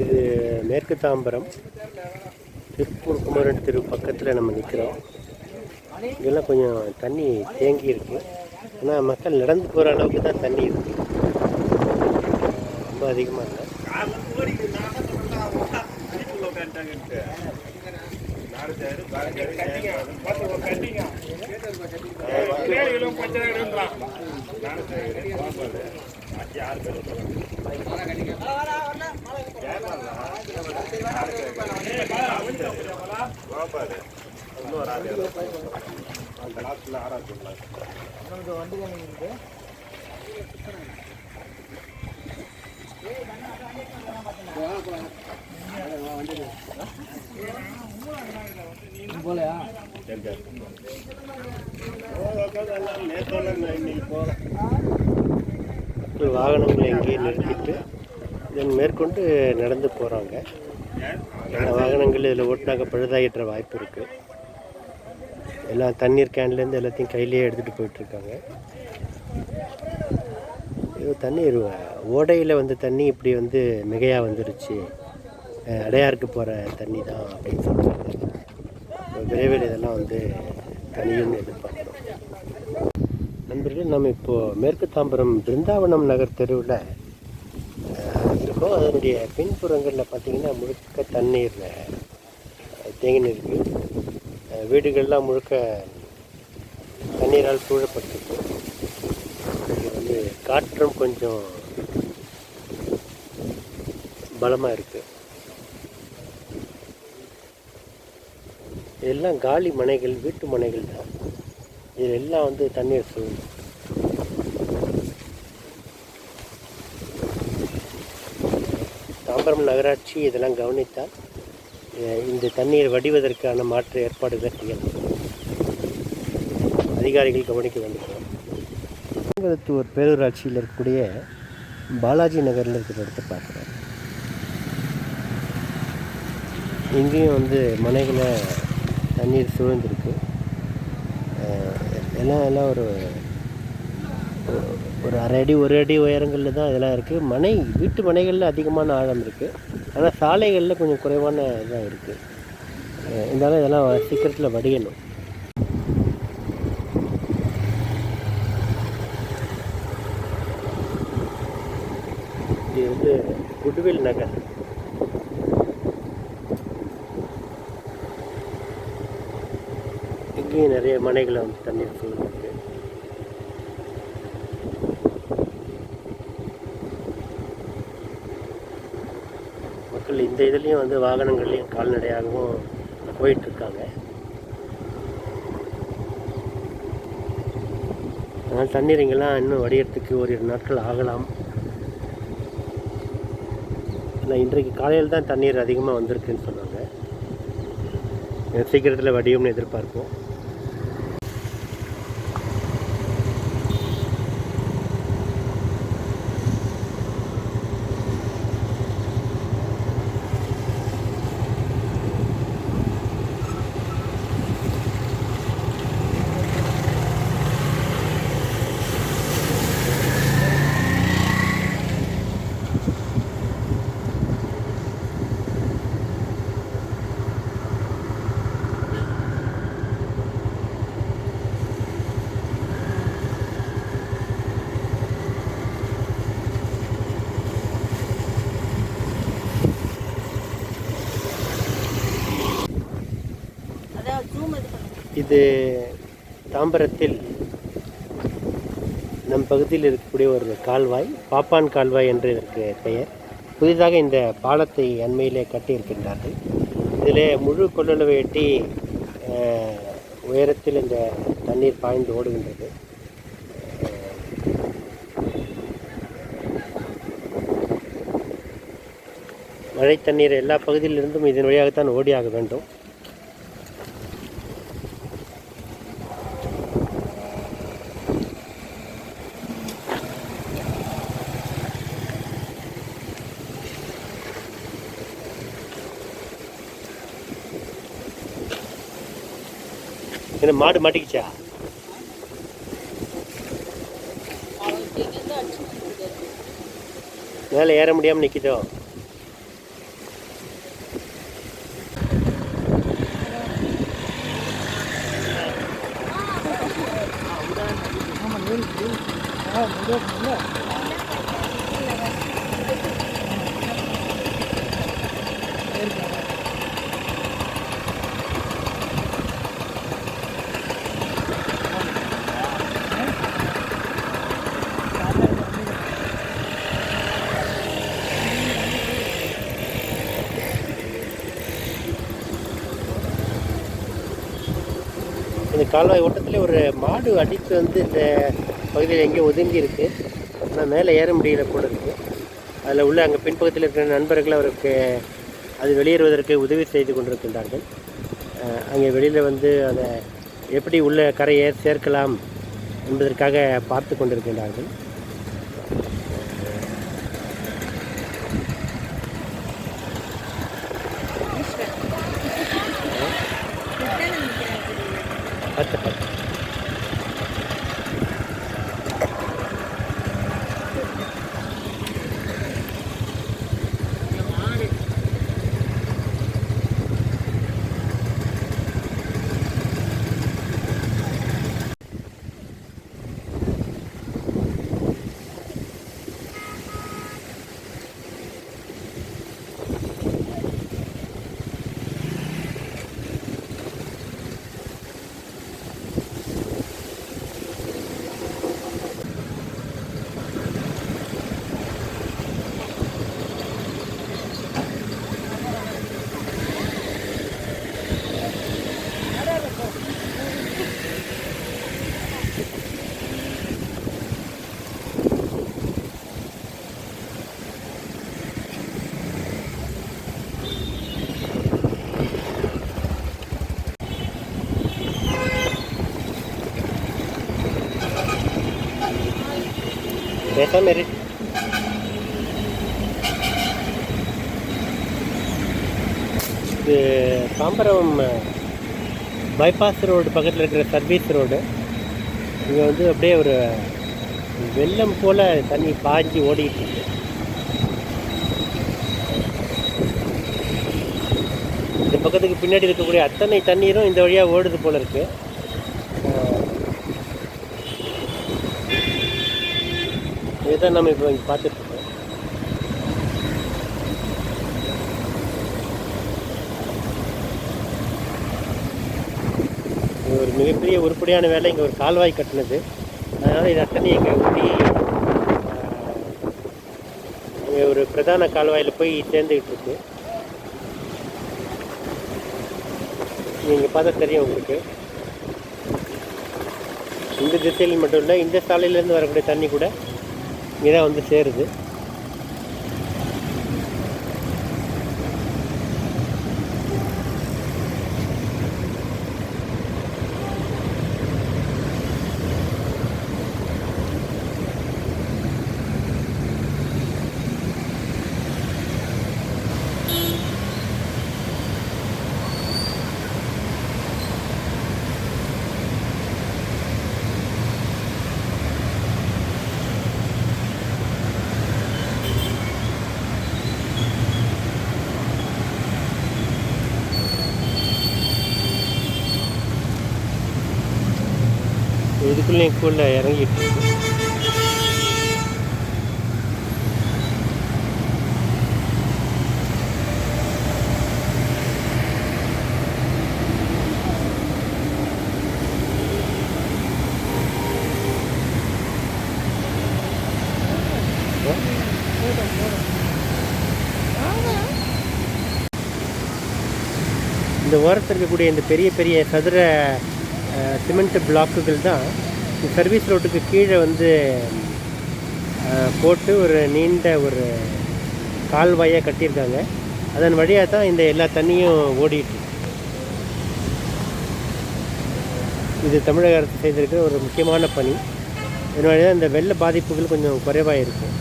இது மேற்கு தாம்பரம் திருப்பூர் குமரன் தெரு பக்கத்தில் நம்ம நிற்கிறோம். இதெல்லாம் கொஞ்சம் தண்ணி தேங்கி இருக்கு. ஆனால் மக்கள் நடந்து போகிற அளவுக்கு தான் தண்ணி இருக்குது, ரொம்ப அதிகமாக இல்லை. வாகனங்களை எங்கேயே நிறுத்திட்டு இதன் மேற்கொண்டு நடந்து போகிறாங்க. எல்லா வாகனங்கள் இதில் ஓட்டினாக்க பழுதாகின்ற வாய்ப்பு இருக்குது. எல்லாம் தண்ணீர் கேன்லேருந்து எல்லாத்தையும் கையிலேயே எடுத்துகிட்டு போயிட்டுருக்காங்க. இது தண்ணீர் ஓடையில் வந்து தண்ணி இப்படி வந்து மிகையாக வந்துருச்சு, அடையாருக்கு போகிற தண்ணி தான் அப்படின்னு சொல்கிறாங்க. விரைவில் இதெல்லாம் வந்து தனியும் எதிர்பார்க்குறோம். நண்பர்கள், நம்ம இப்போது மேற்கு தாம்பரம் பிருந்தாவனம் நகர் தெருவில் இருக்கோம். அதனுடைய பின்புறங்களில் பார்த்திங்கன்னா முழுக்க தண்ணீர் தேங்கி இருக்குது. வீடுகள்லாம் முழுக்க தண்ணீரால் சூழப்பட்டிருக்கு. இது வந்து காற்றும் கொஞ்சம் பலமாக இருக்குது. இதெல்லாம் காலி மனைகள், வீட்டு மனைகள் தான். இதில் எல்லாம் வந்து தண்ணீர் சூழ்ந்து தாம்பரம் நகராட்சி இதெல்லாம் கவனித்தால் இந்த தண்ணீர் வடிவதற்கான மாற்று ஏற்பாடுகள் செய்யணும். அதிகாரிகள் கவனிக்க வேண்டும். ஒரு பேரூராட்சியில் இருக்கக்கூடிய பாலாஜி நகரில் இருக்கிற இடத்தை பார்க்குறோம். இங்கேயும் வந்து மனைகளை தண்ணீர் சூழ்ந்திருக்கு. எல்லாம் ஒரு அரை அடி, ஒரு அடி உயரங்களில் தான் இதெல்லாம் இருக்குது. வீட்டு மனைகளில் அதிகமான ஆழம் இருக்குது. ஆனால் சாலைகளில் கொஞ்சம் குறைவான இதாக இருக்குது. இருந்தாலும் இதெல்லாம் சீக்கிரத்தில் வடியணும். இது வந்து குட்வில் நகர். இங்கேயும் நிறைய மனைகளை வந்து தண்ணீர் சூழ்ந்திருக்கு. மக்கள் இந்த இதுலேயும் வந்து வாகனங்கள்லேயும் கால்நடையாகவும் போயிட்டுருக்காங்க. அதனால் தண்ணீர் இங்கெல்லாம் இன்னும் வடிகிறதுக்கு ஒரு 2 நாட்கள் ஆகலாம். ஆனால் இன்றைக்கு காலையில் தான் தண்ணீர் அதிகமாக வந்திருக்குன்னு சொன்னாங்க. சீக்கிரத்தில் வடியும்னு எதிர்பார்ப்போம். இது தாம்பரத்தில் நம் பகுதியில் இருக்கக்கூடிய ஒரு கால்வாய், பாப்பான் கால்வாய் என்று இதற்கு பெயர். புதிதாக இந்த பாலத்தை அண்மையிலே கட்டியிருக்கின்றார்கள். இதிலே முழு கொள்ளளவை எட்டி உயரத்தில் இந்த தண்ணீர் பாய்ந்து ஓடுகின்றது. மழை தண்ணீர் எல்லா பகுதியிலிருந்தும் இதன் வழியாகத்தான் ஓடியாக வேண்டும். என்ன மாடு மாட்டிக்கிச்சா? மேலே ஏற முடியாமல் நிற்கிதோ? இந்த கால்வாய் ஓட்டத்தில் ஒரு மாடு அடித்து வந்து இந்த பகுதியில் எங்கேயோ ஒதுங்கி இருக்குது. ஆனால் மேலே ஏற முடியல போல இருக்குது. அதில் உள்ள அங்கே பின்பக்கத்தில் இருக்கிற நண்பர்கள் அவருக்கு அது வெளியேறுவதற்கு உதவி செய்து கொண்டிருக்கின்றார்கள். அங்கே வெளியில் வந்து அதை எப்படி உள்ள கரையை சேர்க்கலாம் என்பதற்காக பார்த்து கொண்டிருக்கின்றார்கள். பேசாம இரு. இது தாம்பரம் பைபாஸ் ரோடு பக்கத்தில் இருக்கிற சர்வீஸ் ரோடு. இங்கே வந்து அப்படியே ஒரு வெள்ளம் போல் தண்ணி பாய்ஞ்சி ஓடிட்டு இருக்கு. இந்த பக்கத்துக்கு பின்னாடி இருக்கக்கூடிய அத்தனை தண்ணீரும் இந்த வழியாக ஓடுது போல் இருக்குது. இதுதான் நம்ம இப்போ இங்கே பார்த்துட்ருக்கோம். ஒரு மிகப்பெரிய உருப்படியான வேலை இங்கே ஒரு கால்வாய் கட்டினது. அதனால் இது அத்தனை இங்கே ஊட்டி இங்கே ஒரு பிரதான கால்வாயில் போய் சேர்ந்துக்கிட்டு இருக்கு. நீங்கள் பார்த்தா தெரியும் உங்களுக்கு. இந்த திசையில் மட்டும் இல்லை, இந்த சாலையிலேருந்து வரக்கூடிய தண்ணி கூட இங்கே தான் வந்து சேருது. இதுக்குள்ளே கூட இறங்கிட்டு இருக்கு. இந்த ஓரத்தில் இருக்கக்கூடிய இந்த பெரிய பெரிய சதுர சிமெண்ட் பிளாக்குகள் தான் சர்வீஸ் ரோட்டுக்கு கீழே வந்து போட்டு ஒரு நீண்ட ஒரு கால்வாயாக கட்டியிருக்காங்க. அதன் வழியாக தான் இந்த எல்லா தண்ணியும் ஓடிட்டு. இது தமிழக அரசு செய்திருக்கிற ஒரு முக்கியமான பணி. இதன் வழியாக இந்த வெள்ள பாதிப்புகள் கொஞ்சம் குறைவாக இருக்குது.